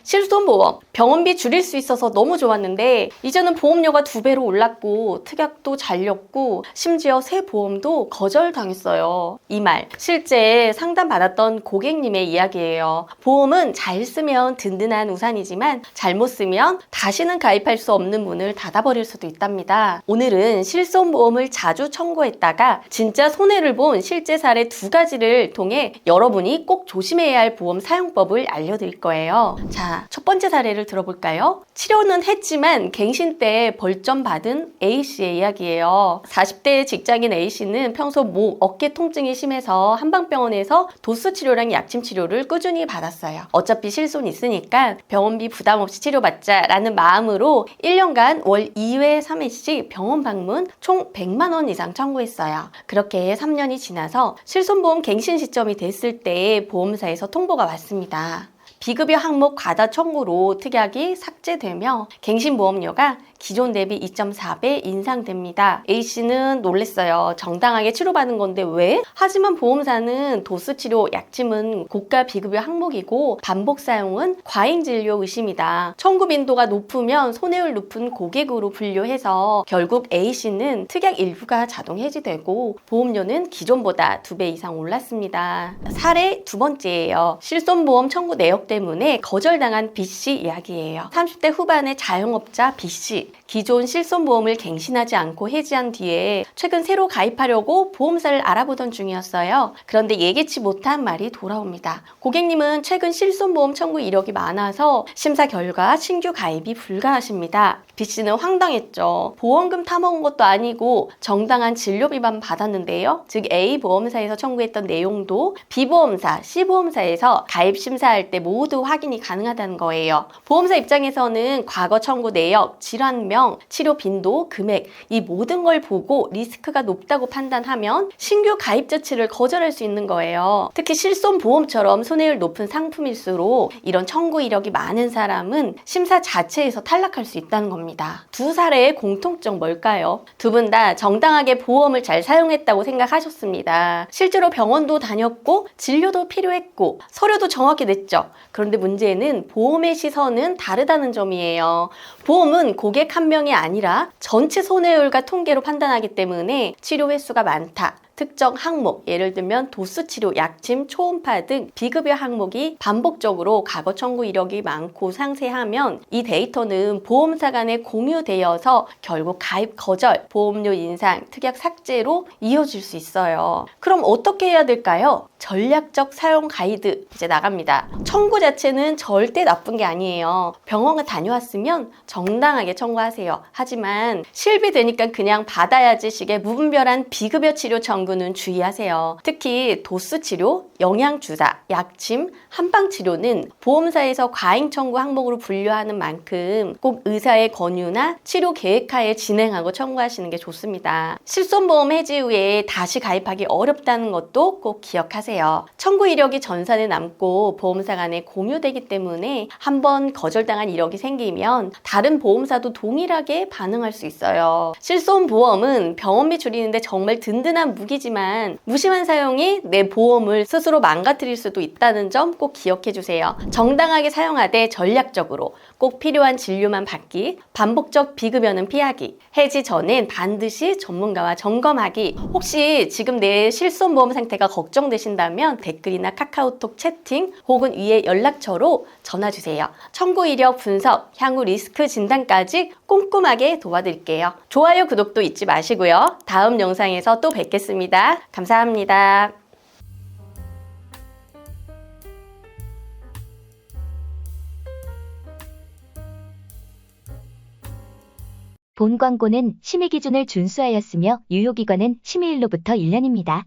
실손보험, 병원비 줄일 수 있어서 너무 좋았는데 이제는 보험료가 2배로 올랐고 특약도 잘렸고 심지어 새 보험도 거절당했어요. 이 말 실제 상담받았던 고객님의 이야기예요. 보험은 잘 쓰면 든든한 우산이지만 잘못 쓰면 다시는 가입할 수 없는 문을 닫아버릴 수도 있답니다. 오늘은 실손보험을 자주 청구했다가 진짜 손해를 본 실제 사례 2가지를 통해 여러분이 꼭 조심해야 할 보험 사용법을 알려드릴 거예요. 자, 첫 번째 사례를 들어볼까요? 치료는 했지만 갱신 때 벌점 받은 A씨의 이야기예요. 40대 직장인 A씨는 평소 목, 어깨 통증이 심해서 한방병원에서 도수 치료랑 약침 치료를 꾸준히 받았어요. 어차피 실손 있으니까 병원비 부담 없이 치료받자 라는 마음으로 1년간 월 2회, 3회씩 병원 방문 총 100만 원 이상 청구했어요. 그렇게 3년이 지나서 실손보험 갱신 시점이 됐을 때 보험사에서 통보가 왔습니다. 비급여 항목 과다 청구로 특약이 삭제되며 갱신보험료가 기존 대비 2.4배 인상됩니다. A씨는 놀랬어요. 정당하게 치료받은 건데 왜? 하지만 보험사는 도수치료, 약침은 고가 비급여 항목이고 반복 사용은 과잉진료 의심이다. 청구 빈도가 높으면 손해율 높은 고객으로 분류해서 결국 A씨는 특약 일부가 자동 해지되고 보험료는 기존보다 2배 이상 올랐습니다. 사례 2번째예요. 실손보험 청구 내역 때문에 거절당한 B씨 이야기예요. 30대 후반의 자영업자 B씨. 기존 실손보험을 갱신하지 않고 해지한 뒤에 최근 새로 가입하려고 보험사를 알아보던 중이었어요. 그런데 예기치 못한 말이 돌아옵니다. 고객님은 최근 실손보험 청구 이력이 많아서 심사 결과 신규 가입이 불가하십니다. B씨는 황당했죠. 보험금 타먹은 것도 아니고 정당한 진료비만 받았는데요. 즉 A 보험사에서 청구했던 내용도 B 보험사, C 보험사에서 가입 심사할 때 모두 확인이 가능하다는 거예요. 보험사 입장에서는 과거 청구 내역, 질환명, 치료 빈도, 금액 이 모든 걸 보고 리스크가 높다고 판단하면 신규 가입 자체를 거절할 수 있는 거예요. 특히 실손보험처럼 손해율 높은 상품일수록 이런 청구 이력이 많은 사람은 심사 자체에서 탈락할 수 있다는 겁니다. 두 사례의 공통점 뭘까요? 두 분 다 정당하게 보험을 잘 사용했다고 생각하셨습니다. 실제로 병원도 다녔고 진료도 필요했고 서류도 정확히 냈죠. 그런데 문제는 보험의 시선은 다르다는 점이에요. 보험은 고객 한 명이 아니라 전체 손해율과 통계로 판단하기 때문에 치료 횟수가 많다. 특정 항목, 예를 들면 도수치료, 약침, 초음파 등 비급여 항목이 반복적으로 과거 청구 이력이 많고 상세하면 이 데이터는 보험사 간에 공유되어서 결국 가입 거절, 보험료 인상, 특약 삭제로 이어질 수 있어요. 그럼 어떻게 해야 될까요? 전략적 사용 가이드 이제 나갑니다. 청구 자체는 절대 나쁜 게 아니에요. 병원에 다녀왔으면 정당하게 청구하세요. 하지만 실비되니까 그냥 받아야지 식의 무분별한 비급여 치료 청구는 주의하세요. 특히 도수 치료, 영양주사, 약침, 한방치료는 보험사에서 과잉 청구 항목으로 분류하는 만큼 꼭 의사의 권유나 치료 계획하에 진행하고 청구하시는 게 좋습니다. 실손보험 해지 후에 다시 가입하기 어렵다는 것도 꼭 기억하세요. 청구 이력이 전산에 남고 보험사 간에 공유되기 때문에 한번 거절당한 이력이 생기면 다른 보험사도 동일하게 반응할 수 있어요. 실손보험은 병원비 줄이는데 정말 든든한 무기지만 무심한 사용이 내 보험을 스스로 망가뜨릴 수도 있다는 점 꼭 기억해 주세요. 정당하게 사용하되 전략적으로 꼭 필요한 진료만 받기, 반복적 비급여는 피하기, 해지 전엔 반드시 전문가와 점검하기. 혹시 지금 내 실손보험 상태가 걱정되신다면 댓글이나 카카오톡 채팅 혹은 위에 연락처로 전화 주세요. 청구 이력 분석, 향후 리스크 진단까지 꼼꼼하게 도와드릴게요. 좋아요, 구독도 잊지 마시고요. 다음 영상에서 또 뵙겠습니다. 감사합니다. 본 광고는 심의 기준을 준수하였으며 유효기간은 심의일로부터 1년입니다.